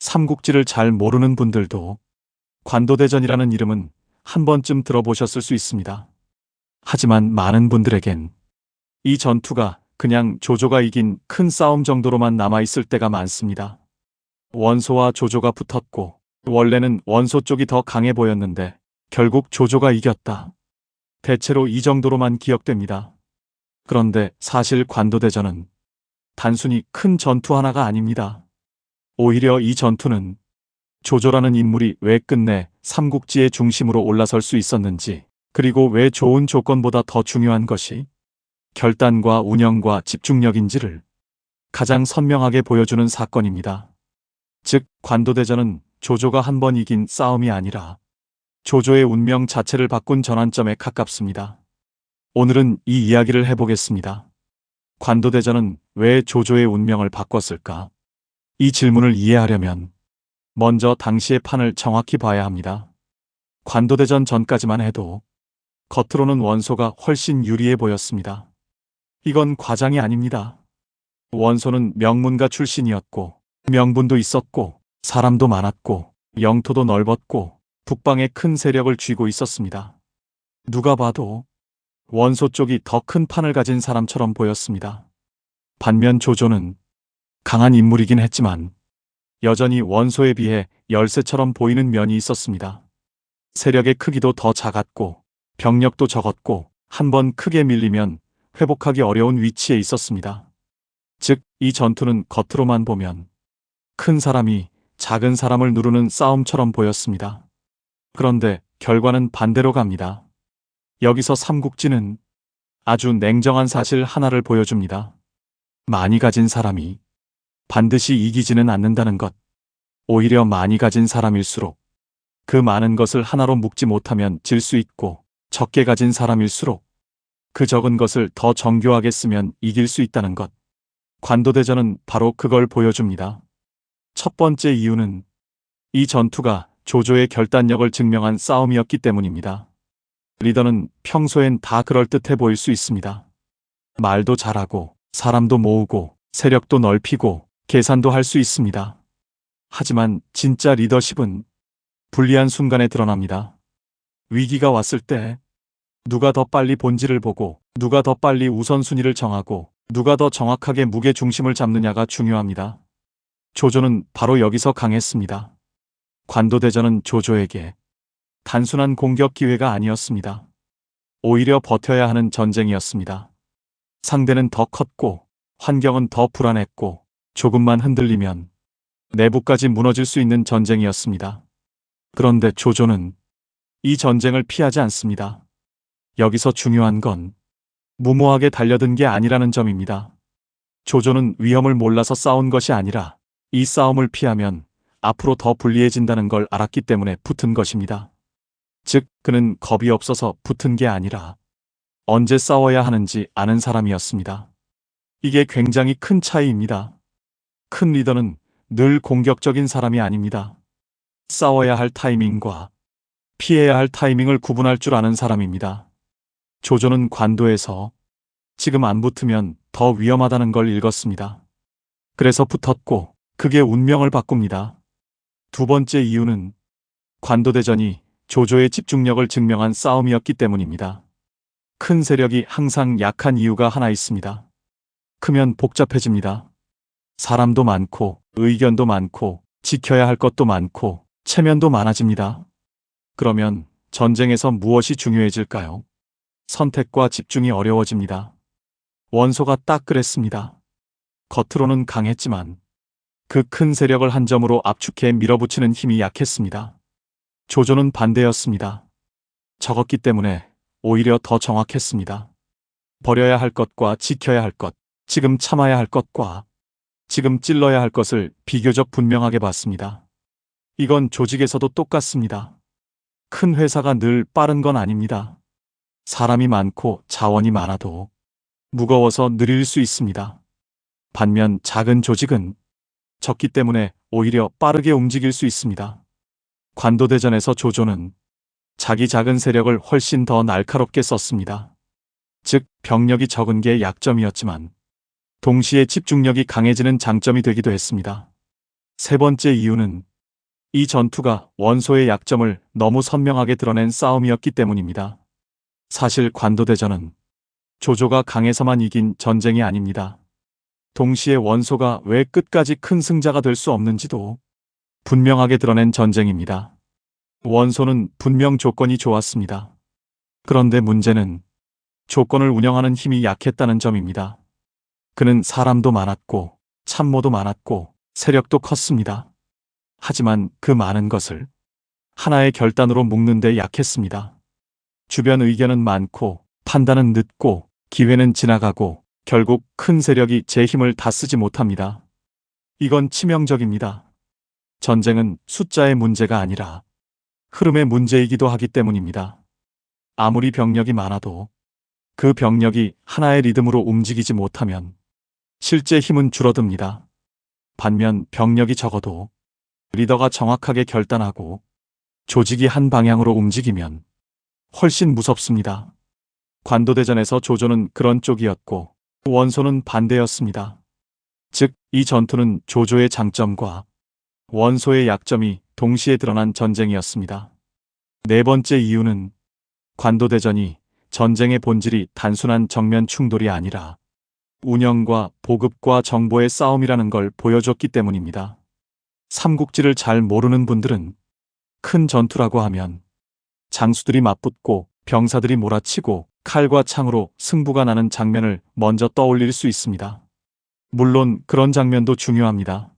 삼국지를 잘 모르는 분들도 관도대전이라는 이름은 한 번쯤 들어보셨을 수 있습니다. 하지만 많은 분들에겐 이 전투가 그냥 조조가 이긴 큰 싸움 정도로만 남아있을 때가 많습니다. 원소와 조조가 붙었고 원래는 원소 쪽이 더 강해 보였는데 결국 조조가 이겼다. 대체로 이 정도로만 기억됩니다. 그런데 사실 관도대전은 단순히 큰 전투 하나가 아닙니다. 오히려 이 전투는 조조라는 인물이 왜 끝내 삼국지의 중심으로 올라설 수 있었는지, 그리고 왜 좋은 조건보다 더 중요한 것이 결단과 운영과 집중력인지를 가장 선명하게 보여주는 사건입니다. 즉, 관도대전은 조조가 한 번 이긴 싸움이 아니라 조조의 운명 자체를 바꾼 전환점에 가깝습니다. 오늘은 이 이야기를 해보겠습니다. 관도대전은 왜 조조의 운명을 바꿨을까? 이 질문을 이해하려면 먼저 당시의 판을 정확히 봐야 합니다. 관도대전 전까지만 해도 겉으로는 원소가 훨씬 유리해 보였습니다. 이건 과장이 아닙니다. 원소는 명문가 출신이었고 명분도 있었고 사람도 많았고 영토도 넓었고 북방에 큰 세력을 쥐고 있었습니다. 누가 봐도 원소 쪽이 더 큰 판을 가진 사람처럼 보였습니다. 반면 조조는 강한 인물이긴 했지만 여전히 원소에 비해 열세처럼 보이는 면이 있었습니다. 세력의 크기도 더 작았고 병력도 적었고 한 번 크게 밀리면 회복하기 어려운 위치에 있었습니다. 즉, 이 전투는 겉으로만 보면 큰 사람이 작은 사람을 누르는 싸움처럼 보였습니다. 그런데 결과는 반대로 갑니다. 여기서 삼국지는 아주 냉정한 사실 하나를 보여줍니다. 많이 가진 사람이 반드시 이기지는 않는다는 것. 오히려 많이 가진 사람일수록 그 많은 것을 하나로 묶지 못하면 질 수 있고, 적게 가진 사람일수록 그 적은 것을 더 정교하게 쓰면 이길 수 있다는 것. 관도대전은 바로 그걸 보여줍니다. 첫 번째 이유는 이 전투가 조조의 결단력을 증명한 싸움이었기 때문입니다. 리더는 평소엔 다 그럴듯해 보일 수 있습니다. 말도 잘하고 사람도 모으고 세력도 넓히고 계산도 할 수 있습니다. 하지만 진짜 리더십은 불리한 순간에 드러납니다. 위기가 왔을 때 누가 더 빨리 본질을 보고 누가 더 빨리 우선순위를 정하고 누가 더 정확하게 무게 중심을 잡느냐가 중요합니다. 조조는 바로 여기서 강했습니다. 관도대전은 조조에게 단순한 공격 기회가 아니었습니다. 오히려 버텨야 하는 전쟁이었습니다. 상대는 더 컸고 환경은 더 불안했고 조금만 흔들리면 내부까지 무너질 수 있는 전쟁이었습니다. 그런데 조조는 이 전쟁을 피하지 않습니다. 여기서 중요한 건 무모하게 달려든 게 아니라는 점입니다. 조조는 위험을 몰라서 싸운 것이 아니라 이 싸움을 피하면 앞으로 더 불리해진다는 걸 알았기 때문에 붙은 것입니다. 즉, 그는 겁이 없어서 붙은 게 아니라 언제 싸워야 하는지 아는 사람이었습니다. 이게 굉장히 큰 차이입니다. 큰 리더는 늘 공격적인 사람이 아닙니다. 싸워야 할 타이밍과 피해야 할 타이밍을 구분할 줄 아는 사람입니다. 조조는 관도에서 지금 안 붙으면 더 위험하다는 걸 읽었습니다. 그래서 붙었고 그게 운명을 바꿉니다. 두 번째 이유는 관도대전이 조조의 집중력을 증명한 싸움이었기 때문입니다. 큰 세력이 항상 약한 이유가 하나 있습니다. 크면 복잡해집니다. 사람도 많고 의견도 많고 지켜야 할 것도 많고 체면도 많아집니다. 그러면 전쟁에서 무엇이 중요해질까요? 선택과 집중이 어려워집니다. 원소가 딱 그랬습니다. 겉으로는 강했지만 그 큰 세력을 한 점으로 압축해 밀어붙이는 힘이 약했습니다. 조조는 반대였습니다. 적었기 때문에 오히려 더 정확했습니다. 버려야 할 것과 지켜야 할 것, 지금 참아야 할 것과 지금 찔러야 할 것을 비교적 분명하게 봤습니다. 이건 조직에서도 똑같습니다. 큰 회사가 늘 빠른 건 아닙니다. 사람이 많고 자원이 많아도 무거워서 느릴 수 있습니다. 반면 작은 조직은 적기 때문에 오히려 빠르게 움직일 수 있습니다. 관도대전에서 조조는 자기 작은 세력을 훨씬 더 날카롭게 썼습니다. 즉, 병력이 적은 게 약점이었지만 동시에 집중력이 강해지는 장점이 되기도 했습니다. 세 번째 이유는 이 전투가 원소의 약점을 너무 선명하게 드러낸 싸움이었기 때문입니다. 사실 관도대전은 조조가 강해서만 이긴 전쟁이 아닙니다. 동시에 원소가 왜 끝까지 큰 승자가 될 수 없는지도 분명하게 드러낸 전쟁입니다. 원소는 분명 조건이 좋았습니다. 그런데 문제는 조건을 운영하는 힘이 약했다는 점입니다. 그는 사람도 많았고 참모도 많았고 세력도 컸습니다. 하지만 그 많은 것을 하나의 결단으로 묶는 데 약했습니다. 주변 의견은 많고 판단은 늦고 기회는 지나가고 결국 큰 세력이 제 힘을 다 쓰지 못합니다. 이건 치명적입니다. 전쟁은 숫자의 문제가 아니라 흐름의 문제이기도 하기 때문입니다. 아무리 병력이 많아도 그 병력이 하나의 리듬으로 움직이지 못하면 실제 힘은 줄어듭니다. 반면 병력이 적어도 리더가 정확하게 결단하고 조직이 한 방향으로 움직이면 훨씬 무섭습니다. 관도대전에서 조조는 그런 쪽이었고 원소는 반대였습니다. 즉, 이 전투는 조조의 장점과 원소의 약점이 동시에 드러난 전쟁이었습니다. 네 번째 이유는 관도대전이 전쟁의 본질이 단순한 정면 충돌이 아니라 운영과 보급과 정보의 싸움이라는 걸 보여줬기 때문입니다. 삼국지를 잘 모르는 분들은 큰 전투라고 하면 장수들이 맞붙고 병사들이 몰아치고 칼과 창으로 승부가 나는 장면을 먼저 떠올릴 수 있습니다. 물론 그런 장면도 중요합니다.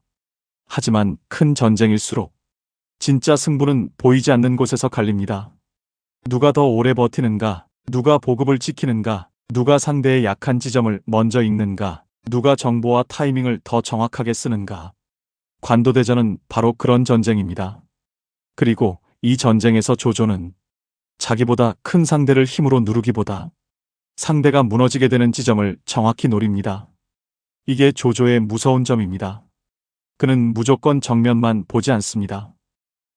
하지만 큰 전쟁일수록 진짜 승부는 보이지 않는 곳에서 갈립니다. 누가 더 오래 버티는가, 누가 보급을 지키는가, 누가 상대의 약한 지점을 먼저 읽는가, 누가 정보와 타이밍을 더 정확하게 쓰는가. 관도대전은 바로 그런 전쟁입니다. 그리고 이 전쟁에서 조조는 자기보다 큰 상대를 힘으로 누르기보다 상대가 무너지게 되는 지점을 정확히 노립니다. 이게 조조의 무서운 점입니다. 그는 무조건 정면만 보지 않습니다.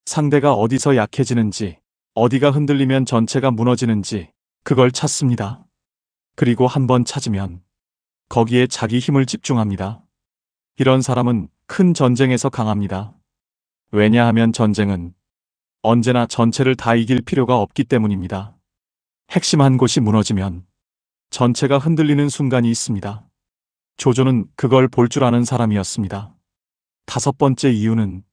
상대가 어디서 약해지는지, 어디가 흔들리면 전체가 무너지는지 그걸 찾습니다. 그리고 한번 찾으면 거기에 자기 힘을 집중합니다. 이런 사람은 큰 전쟁에서 강합니다. 왜냐하면 전쟁은 언제나 전체를 다 이길 필요가 없기 때문입니다. 핵심 한 곳이 무너지면 전체가 흔들리는 순간이 있습니다. 조조는 그걸 볼 줄 아는 사람이었습니다. 다섯 번째 이유는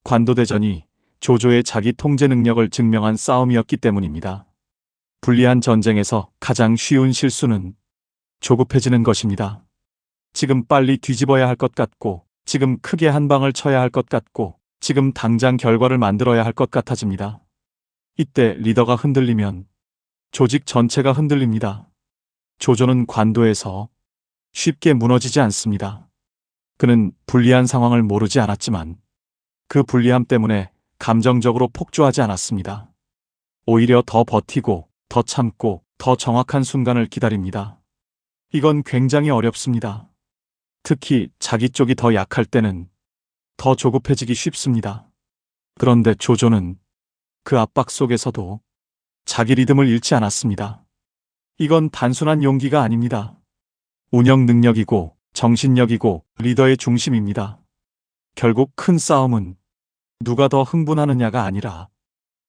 관도대전이 조조의 자기 통제 능력을 증명한 싸움이었기 때문입니다. 불리한 전쟁에서 가장 쉬운 실수는 조급해지는 것입니다. 지금 빨리 뒤집어야 할 것 같고, 지금 크게 한 방을 쳐야 할 것 같고, 지금 당장 결과를 만들어야 할 것 같아집니다. 이때 리더가 흔들리면 조직 전체가 흔들립니다. 조조는 관도에서 쉽게 무너지지 않습니다. 그는 불리한 상황을 모르지 않았지만 그 불리함 때문에 감정적으로 폭주하지 않았습니다. 오히려 더 버티고, 더 참고, 더 정확한 순간을 기다립니다. 이건 굉장히 어렵습니다. 특히 자기 쪽이 더 약할 때는 더 조급해지기 쉽습니다. 그런데 조조는 그 압박 속에서도 자기 리듬을 잃지 않았습니다. 이건 단순한 용기가 아닙니다. 운영 능력이고 정신력이고 리더의 중심입니다. 결국 큰 싸움은 누가 더 흥분하느냐가 아니라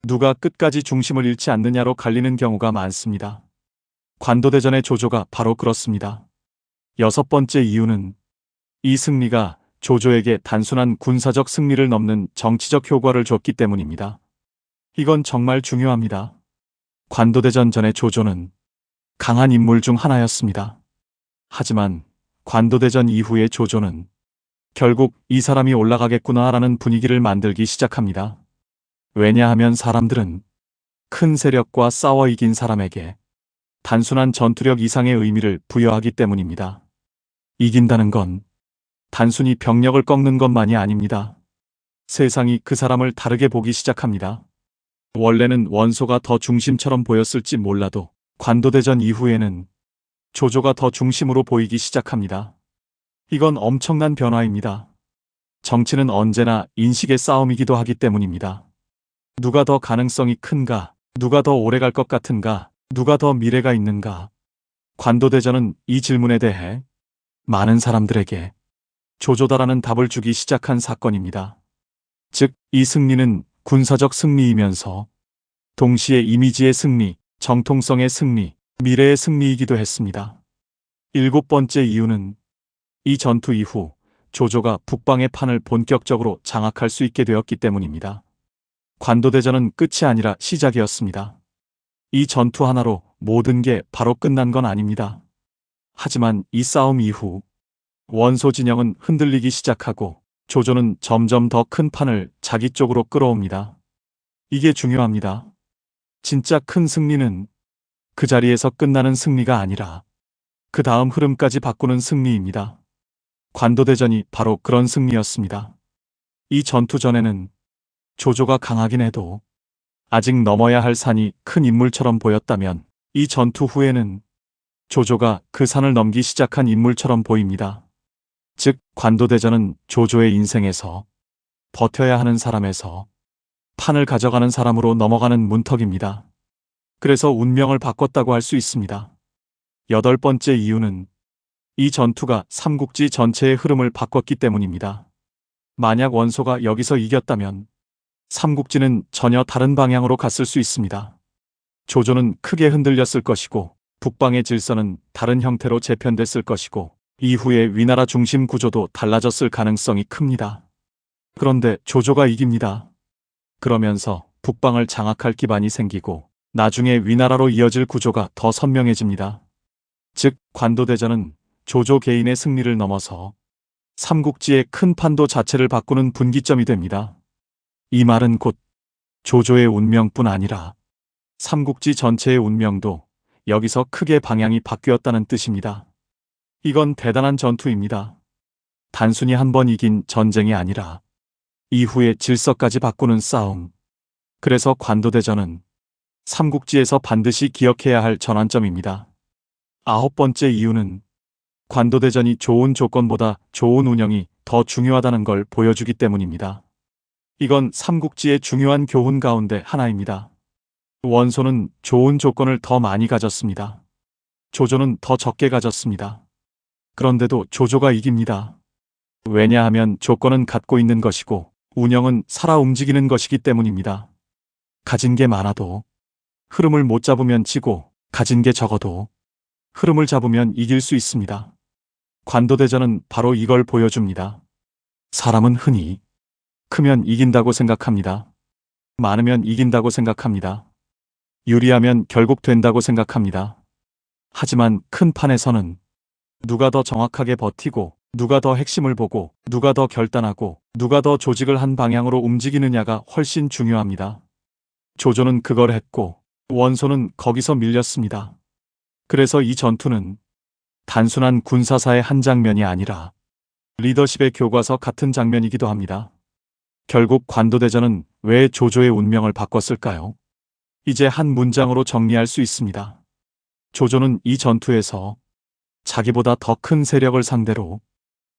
누가 끝까지 중심을 잃지 않느냐로 갈리는 경우가 많습니다. 관도대전의 조조가 바로 그렇습니다. 여섯 번째 이유는 이 승리가 조조에게 단순한 군사적 승리를 넘는 정치적 효과를 줬기 때문입니다. 이건 정말 중요합니다. 관도대전 전의 조조는 강한 인물 중 하나였습니다. 하지만 관도대전 이후의 조조는 결국 이 사람이 올라가겠구나라는 분위기를 만들기 시작합니다. 왜냐하면 사람들은 큰 세력과 싸워 이긴 사람에게 단순한 전투력 이상의 의미를 부여하기 때문입니다. 이긴다는 건 단순히 병력을 꺾는 것만이 아닙니다. 세상이 그 사람을 다르게 보기 시작합니다. 원래는 원소가 더 중심처럼 보였을지 몰라도 관도대전 이후에는 조조가 더 중심으로 보이기 시작합니다. 이건 엄청난 변화입니다. 정치는 언제나 인식의 싸움이기도 하기 때문입니다. 누가 더 가능성이 큰가? 누가 더 오래 갈 것 같은가? 누가 더 미래가 있는가? 관도대전은 이 질문에 대해 많은 사람들에게 조조다라는 답을 주기 시작한 사건입니다. 즉, 이 승리는 군사적 승리이면서 동시에 이미지의 승리, 정통성의 승리, 미래의 승리이기도 했습니다. 7번째 이유는 이 전투 이후 조조가 북방의 판을 본격적으로 장악할 수 있게 되었기 때문입니다. 관도대전은 끝이 아니라 시작이었습니다. 이 전투 하나로 모든 게 바로 끝난 건 아닙니다. 하지만 이 싸움 이후 원소 진영은 흔들리기 시작하고 조조는 점점 더 큰 판을 자기 쪽으로 끌어옵니다. 이게 중요합니다. 진짜 큰 승리는 그 자리에서 끝나는 승리가 아니라 그 다음 흐름까지 바꾸는 승리입니다. 관도대전이 바로 그런 승리였습니다. 이 전투 전에는 조조가 강하긴 해도 아직 넘어야 할 산이 큰 인물처럼 보였다면 이 전투 후에는 조조가 그 산을 넘기 시작한 인물처럼 보입니다. 즉, 관도대전은 조조의 인생에서 버텨야 하는 사람에서 판을 가져가는 사람으로 넘어가는 문턱입니다. 그래서 운명을 바꿨다고 할 수 있습니다. 8번째 이유는 이 전투가 삼국지 전체의 흐름을 바꿨기 때문입니다. 만약 원소가 여기서 이겼다면 삼국지는 전혀 다른 방향으로 갔을 수 있습니다. 조조는 크게 흔들렸을 것이고 북방의 질서는 다른 형태로 재편됐을 것이고 이후에 위나라 중심 구조도 달라졌을 가능성이 큽니다. 그런데 조조가 이깁니다. 그러면서 북방을 장악할 기반이 생기고 나중에 위나라로 이어질 구조가 더 선명해집니다. 즉, 관도대전은 조조 개인의 승리를 넘어서 삼국지의 큰 판도 자체를 바꾸는 분기점이 됩니다. 이 말은 곧 조조의 운명뿐 아니라 삼국지 전체의 운명도 여기서 크게 방향이 바뀌었다는 뜻입니다. 이건 대단한 전투입니다. 단순히 한 번 이긴 전쟁이 아니라 이후의 질서까지 바꾸는 싸움. 그래서 관도대전은 삼국지에서 반드시 기억해야 할 전환점입니다. 9번째 이유는 관도대전이 좋은 조건보다 좋은 운영이 더 중요하다는 걸 보여주기 때문입니다. 이건 삼국지의 중요한 교훈 가운데 하나입니다. 원소는 좋은 조건을 더 많이 가졌습니다. 조조는 더 적게 가졌습니다. 그런데도 조조가 이깁니다. 왜냐하면 조건은 갖고 있는 것이고 운영은 살아 움직이는 것이기 때문입니다. 가진 게 많아도 흐름을 못 잡으면 지고 가진 게 적어도 흐름을 잡으면 이길 수 있습니다. 관도대전은 바로 이걸 보여줍니다. 사람은 흔히 크면 이긴다고 생각합니다. 많으면 이긴다고 생각합니다. 유리하면 결국 된다고 생각합니다. 하지만 큰 판에서는 누가 더 정확하게 버티고 누가 더 핵심을 보고 누가 더 결단하고 누가 더 조직을 한 방향으로 움직이느냐가 훨씬 중요합니다. 조조는 그걸 했고 원소는 거기서 밀렸습니다. 그래서 이 전투는 단순한 군사사의 한 장면이 아니라 리더십의 교과서 같은 장면이기도 합니다. 결국 관도대전은 왜 조조의 운명을 바꿨을까요? 이제 한 문장으로 정리할 수 있습니다. 조조는 이 전투에서 자기보다 더 큰 세력을 상대로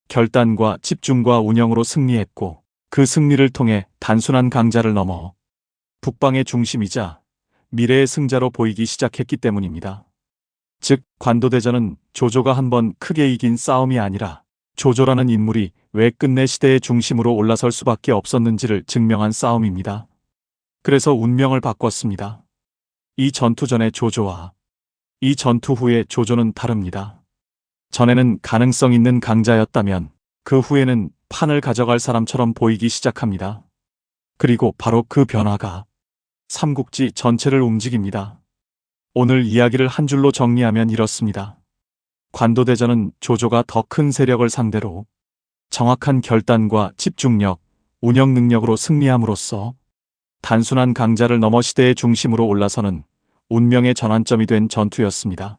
결단과 집중과 운영으로 승리했고 그 승리를 통해 단순한 강자를 넘어 북방의 중심이자 미래의 승자로 보이기 시작했기 때문입니다. 즉, 관도대전은 조조가 한번 크게 이긴 싸움이 아니라 조조라는 인물이 왜 끝내 시대의 중심으로 올라설 수밖에 없었는지를 증명한 싸움입니다. 그래서 운명을 바꿨습니다. 이 전투 전의 조조와 이 전투 후의 조조는 다릅니다. 전에는 가능성 있는 강자였다면 그 후에는 판을 가져갈 사람처럼 보이기 시작합니다. 그리고 바로 그 변화가 삼국지 전체를 움직입니다. 오늘 이야기를 한 줄로 정리하면 이렇습니다. 관도대전은 조조가 더 큰 세력을 상대로 정확한 결단과 집중력, 운영 능력으로 승리함으로써 단순한 강자를 넘어 시대의 중심으로 올라서는 운명의 전환점이 된 전투였습니다.